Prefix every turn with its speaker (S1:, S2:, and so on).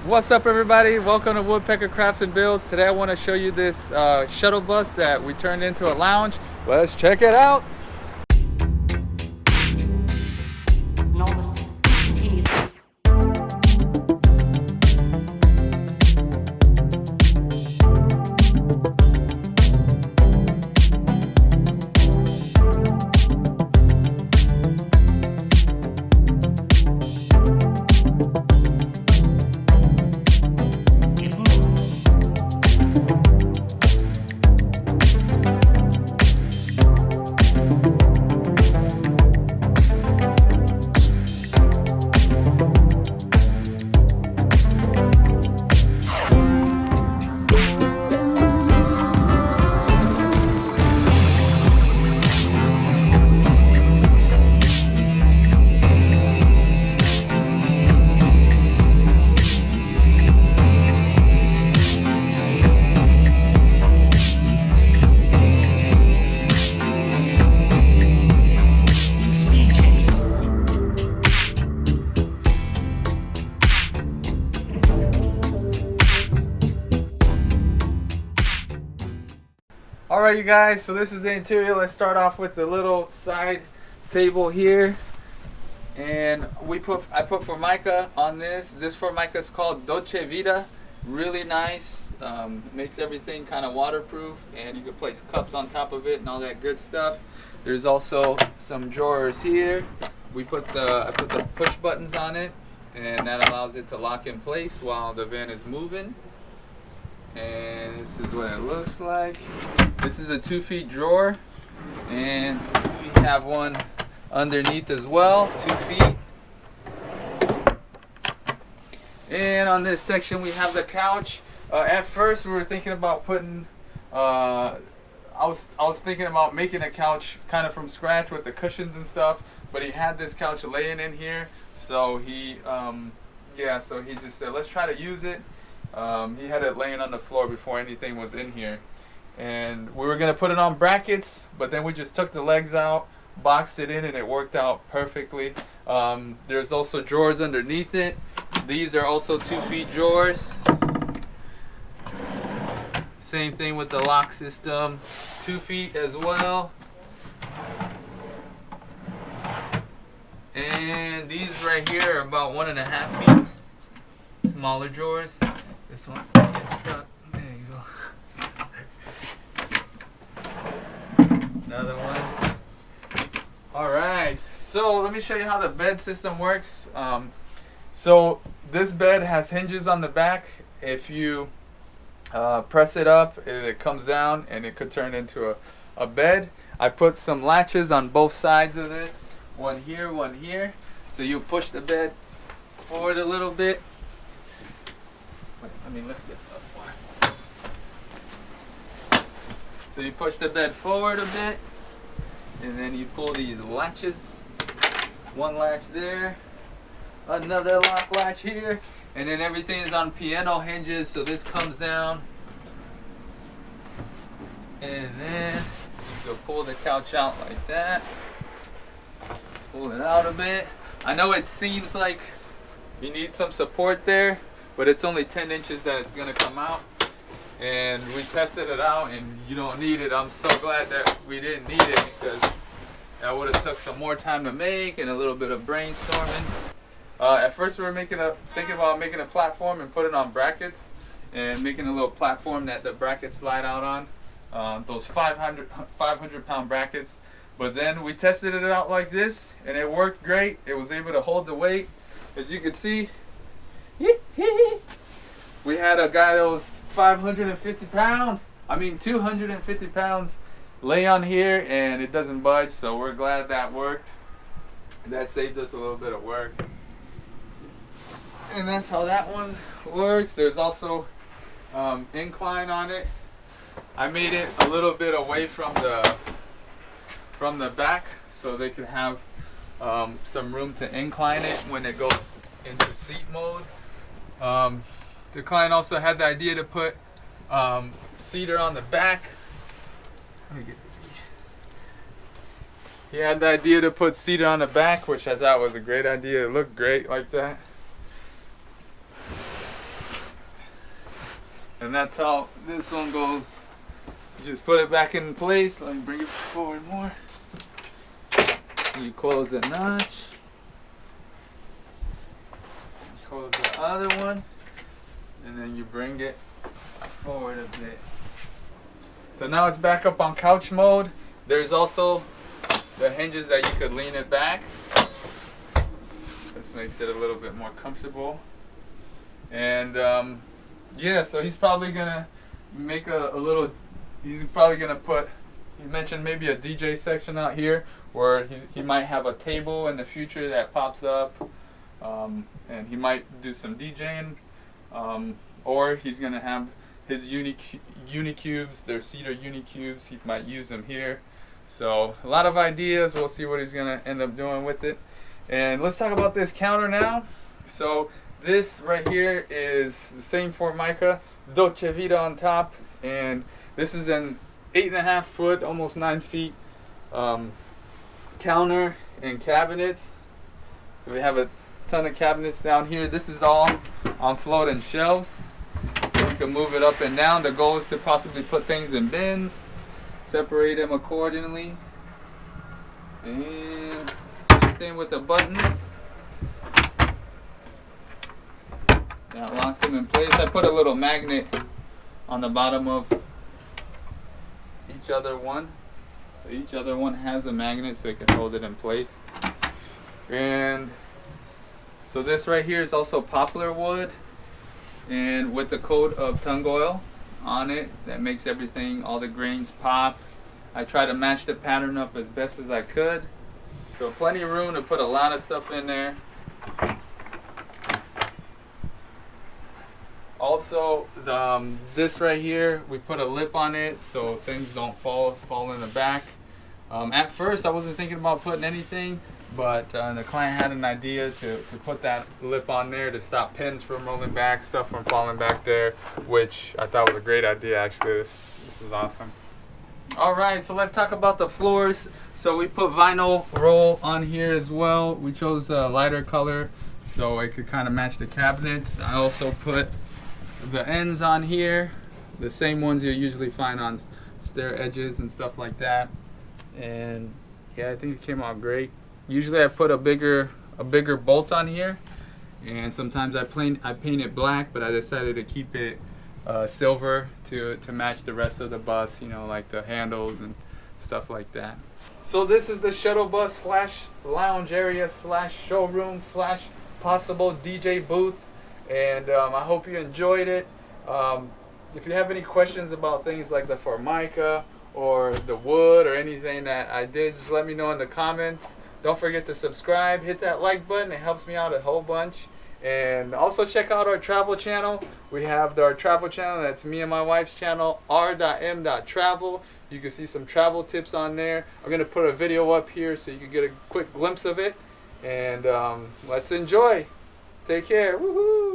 S1: What's up, everybody? Welcome to Woodpecker Crafts and Builds. Today I want to show you this shuttle bus that we turned into a lounge. Let's check it out.
S2: Enormous, instantaneous. It moved. Speed changes.
S1: All right, you guys, so this is the interior. Let's start off with the little side table here. And I put Formica on this. This Formica is called Dolce Vita. Really nice. Makes everything kind of waterproof, and you can place cups on top of it and all that good stuff. There's also some drawers here. I put the push buttons on it, and that allows it to lock in place while the van is moving. And this is what it looks like. This is a 2-feet drawer, and we have one underneath as well, 2 feet. And on this section we have the couch. At first we were thinking about putting I was thinking about making a couch kind of from scratch with the cushions and stuff, but he had this couch laying in here, so he just said let's try to use it. He had it laying on the floor before anything was in here, and we were gonna put it on brackets, but then we just took the legs out, boxed it in, and it worked out perfectly. There's also drawers underneath it. These are also 2-feet drawers. Same thing with the lock system, 2 feet as well. And these right here are about 1.5 feet. Smaller drawers. This one gets stuck. There you go. Another one. Alright, so let me show you how the bed system works. So this bed has hinges on the back. If you press it up, it comes down and it could turn into a bed. I put some latches on both sides of this. One here, one here. So you push the bed forward a little bit. Wait, let me lift it up more. So you push the bed forward a bit, and then you pull these latches. One latch there, another lock latch here, and then everything is on piano hinges, so this comes down, and then you can pull the couch out like that. Pull it out a bit. I know it seems like you need some support there, but it's only 10 inches that it's gonna come out, and we tested it out and you don't need it. I'm so glad that we didn't need it, because that would have took some more time to make and a little bit of brainstorming. At first we were thinking about making a platform and putting on brackets, and making a little platform that the brackets slide out on, those 500 pound brackets. But then we tested it out like this, and it worked great. It was able to hold the weight. As you can see, we had a guy that was 550 pounds, 250 pounds, lay on here, and it doesn't budge, so we're glad that worked. That saved us a little bit of work. And that's how that one works. There's also incline on it. I made it a little bit away from the back, so they could have some room to incline it when it goes into seat mode. The client also had the idea to put cedar on the back. Let me get this. He had the idea to put cedar on the back, which I thought was a great idea. It looked great like that. And that's how this one goes. You just put it back in place. Let me bring it forward more. You close the notch. Close the other one. And then you bring it forward a bit. So now it's back up on couch mode. There's also the hinges that you could lean it back. This makes it a little bit more comfortable. And yeah, so he's probably gonna make a little, he's probably gonna put, you mentioned maybe a DJ section out here where he might have a table in the future that pops up, and he might do some DJing, or he's gonna have his Unicubes, their cedar Unicubes, he might use them here. So a lot of ideas, we'll see what he's gonna end up doing with it. And let's talk about this counter now. So this right here is the same Formica, Dolce Vita on top, and this is an 8.5 foot, almost 9 feet counter and cabinets. So we have a ton of cabinets down here. This is all on floating shelves, so you can move it up and down. The goal is to possibly put things in bins, separate them accordingly, and same thing with the buttons. That locks them in place. I put a little magnet on the bottom of each other one. So each other one has a magnet so it can hold it in place. And so this right here is also poplar wood, and with the coat of tung oil on it that makes everything, all the grains pop. I try to match the pattern up as best as I could. So plenty of room to put a lot of stuff in there. Also, this right here, we put a lip on it so things don't fall in the back. At first, I wasn't thinking about putting anything, but the client had an idea to put that lip on there to stop pins from rolling back, stuff from falling back there, which I thought was a great idea. Actually, this is awesome. All right, so let's talk about the floors. So we put vinyl roll on here as well. We chose a lighter color so it could kind of match the cabinets. I also put the ends on here, the same ones you usually find on stair edges and stuff like that. And yeah, I think it came out great. Usually I put a bigger bolt on here, and sometimes I paint it black, but I decided to keep it silver to match the rest of the bus, you know, like the handles and stuff like that. So this is the shuttle bus slash lounge area slash showroom slash possible DJ booth. And I hope you enjoyed it. If you have any questions about things like the Formica or the wood or anything that I did, just let me know in the comments. Don't forget to subscribe, hit that like button, it helps me out a whole bunch. And also check out our travel channel. We have our travel channel, that's me and my wife's channel, r.m.travel. You can see some travel tips on there. I'm going to put a video up here so you can get a quick glimpse of it. And let's enjoy. Take care. Woohoo!